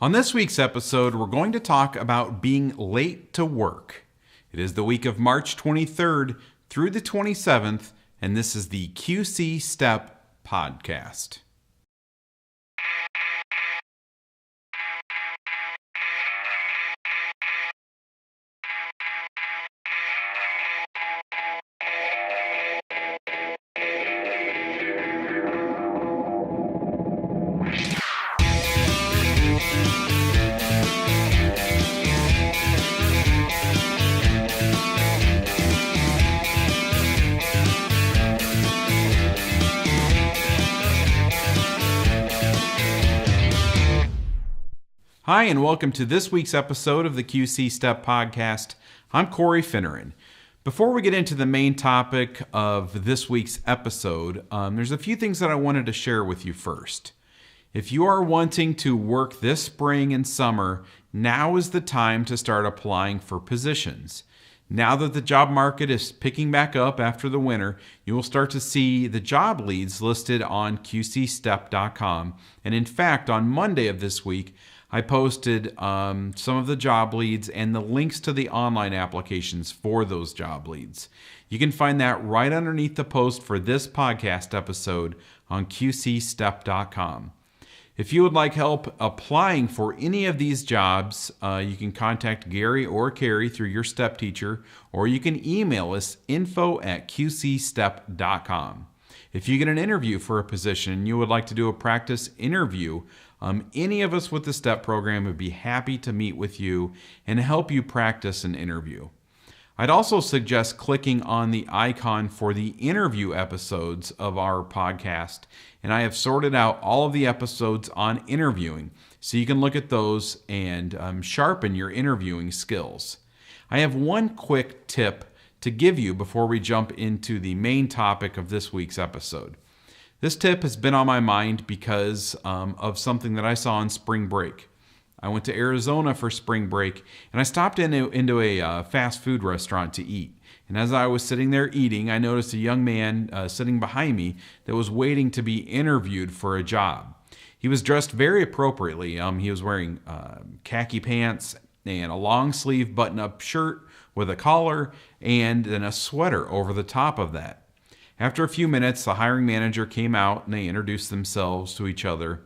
On this week's episode, we're going to talk about being late to work. It is the week of March 23rd through the 27th, and this is the QC Step Podcast. Hi, and welcome to this week's episode of the QC Step Podcast. I'm Corey Finneran. Before we get into the main topic of this week's episode, there's a few things that I wanted to share with you first. If you are wanting to work this spring and summer, now is the time to start applying for positions. Now that the job market is picking back up after the winter, you will start to see the job leads listed on qcstep.com. And in fact, on Monday of this week, I posted some of the job leads and the links to the online applications for those job leads. You can find that right underneath the post for this podcast episode on qcstep.com. If you would like help applying for any of these jobs, you can contact Gary or Carrie through your STEP teacher, or you can email us info@qcstep.com. If you get an interview for a position and you would like to do a practice interview, any of us with the STEP program would be happy to meet with you and help you practice an interview. I'd also suggest clicking on the icon for the interview episodes of our podcast, and I have sorted out all of the episodes on interviewing, so you can look at those and sharpen your interviewing skills. I have one quick tip to give you before we jump into the main topic of this week's episode. This tip has been on my mind because of something that I saw on spring break. I went to Arizona for spring break, and I stopped into a fast food restaurant to eat. And as I was sitting there eating, I noticed a young man sitting behind me that was waiting to be interviewed for a job. He was dressed very appropriately. He was wearing khaki pants and a long sleeve button-up shirt with a collar and then a sweater over the top of that. After a few minutes, the hiring manager came out and they introduced themselves to each other.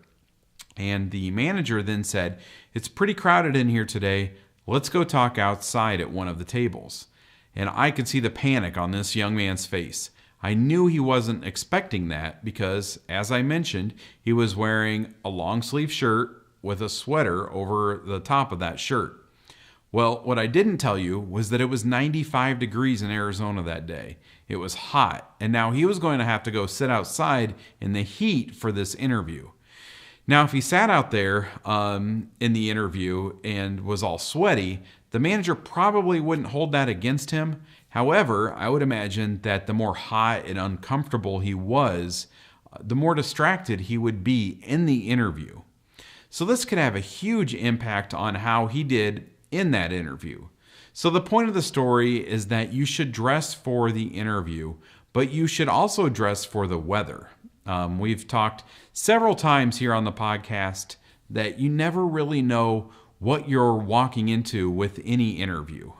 And the manager then said, "It's pretty crowded in here today. Let's go talk outside at one of the tables." And I could see the panic on this young man's face. I knew he wasn't expecting that because, as I mentioned, he was wearing a long sleeve shirt with a sweater over the top of that shirt. Well, what I didn't tell you was that it was 95 degrees in Arizona that day. It was hot, and now he was going to have to go sit outside in the heat for this interview. Now, if he sat out there in the interview and was all sweaty, the manager probably wouldn't hold that against him. However, I would imagine that the more hot and uncomfortable he was, the more distracted he would be in the interview. So this could have a huge impact on how he did in that interview. So the point of the story is that you should dress for the interview, but you should also dress for the weather. We've talked several times here on the podcast that you never really know what you're walking into with any interview.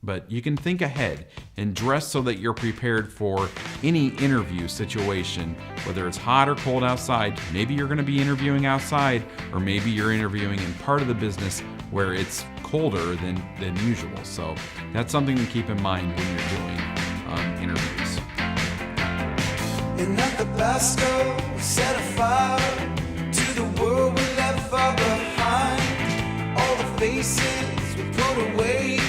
But you can think ahead and dress so that you're prepared for any interview situation, whether it's hot or cold outside. Maybe you're going to be interviewing outside, or maybe you're interviewing in part of the business where it's colder than usual. So that's something to keep in mind when you're doing interviews. And at the Basco, we set a fire to the world we left far behind. All the faces we put away,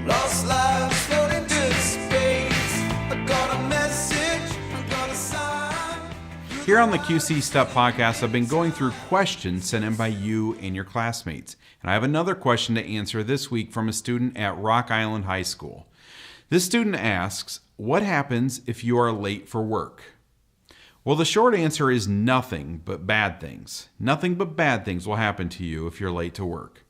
lost lives float into space. I got a message, I got a sign. Here on the QC Step Podcast, I've been going through questions sent in by you and your classmates. And I have another question to answer this week from a student at Rock Island High School. This student asks, what happens if you are late for work? Well, the short answer is nothing but bad things. Nothing but bad things will happen to you if you're late to work.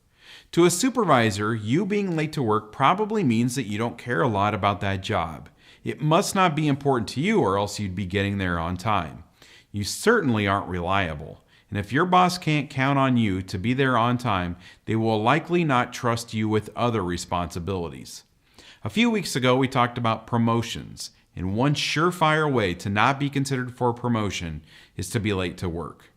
To a supervisor, you being late to work probably means that you don't care a lot about that job. It must not be important to you, or else you'd be getting there on time. You certainly aren't reliable. And if your boss can't count on you to be there on time, they will likely not trust you with other responsibilities. A few weeks ago, we talked about promotions, and one surefire way to not be considered for a promotion is to be late to work.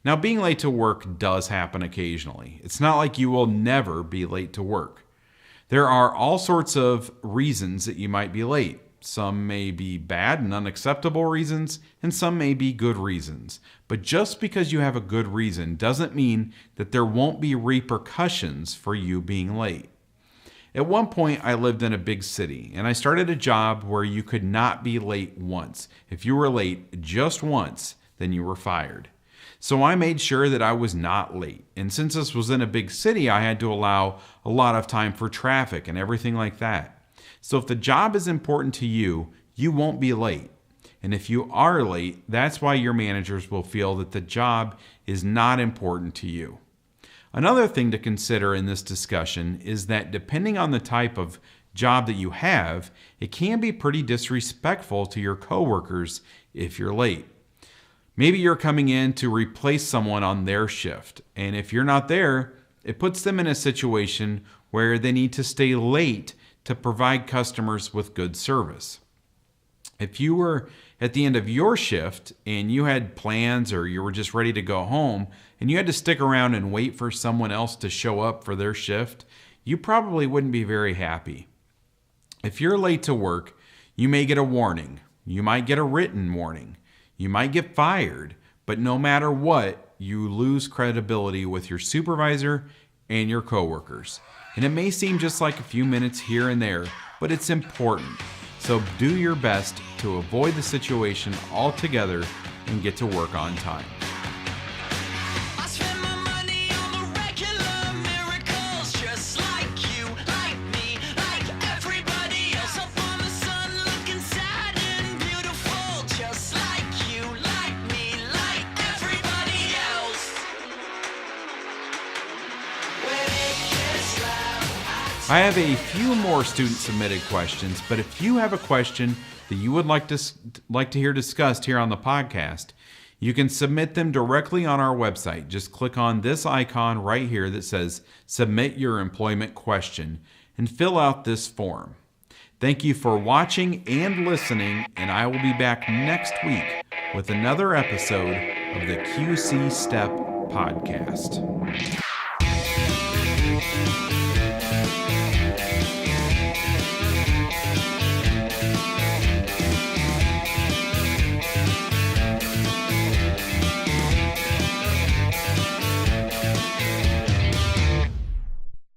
Now, being late to work does happen occasionally. It's not like you will never be late to work. There are all sorts of reasons that you might be late. Some may be bad and unacceptable reasons, and some may be good reasons. But just because you have a good reason doesn't mean that there won't be repercussions for you being late. At one point, I lived in a big city, and I started a job where you could not be late once. If you were late just once, then you were fired. So I made sure that I was not late. And since this was in a big city, I had to allow a lot of time for traffic and everything like that. So if the job is important to you, you won't be late. And if you are late, that's why your managers will feel that the job is not important to you. Another thing to consider in this discussion is that depending on the type of job that you have, it can be pretty disrespectful to your coworkers if you're late. Maybe you're coming in to replace someone on their shift, and if you're not there, it puts them in a situation where they need to stay late to provide customers with good service. If you were at the end of your shift and you had plans or you were just ready to go home and you had to stick around and wait for someone else to show up for their shift, you probably wouldn't be very happy. If you're late to work, you may get a warning. You might get a written warning. You might get fired, but no matter what, you lose credibility with your supervisor and your coworkers. And it may seem just like a few minutes here and there, but it's important. So do your best to avoid the situation altogether and get to work on time. I spend my money on the regular miracles, just like you, like me, like everybody else. Up on the sun, looking sad and beautiful, just like you, like me, like everybody else. When it gets loud, I have a few more student-submitted questions, but if you have a question that you would like to hear discussed here on the podcast, you can submit them directly on our website. Just click on this icon right here that says Submit Your Employment Question and fill out this form. Thank you for watching and listening, and I will be back next week with another episode of the QC Step Podcast.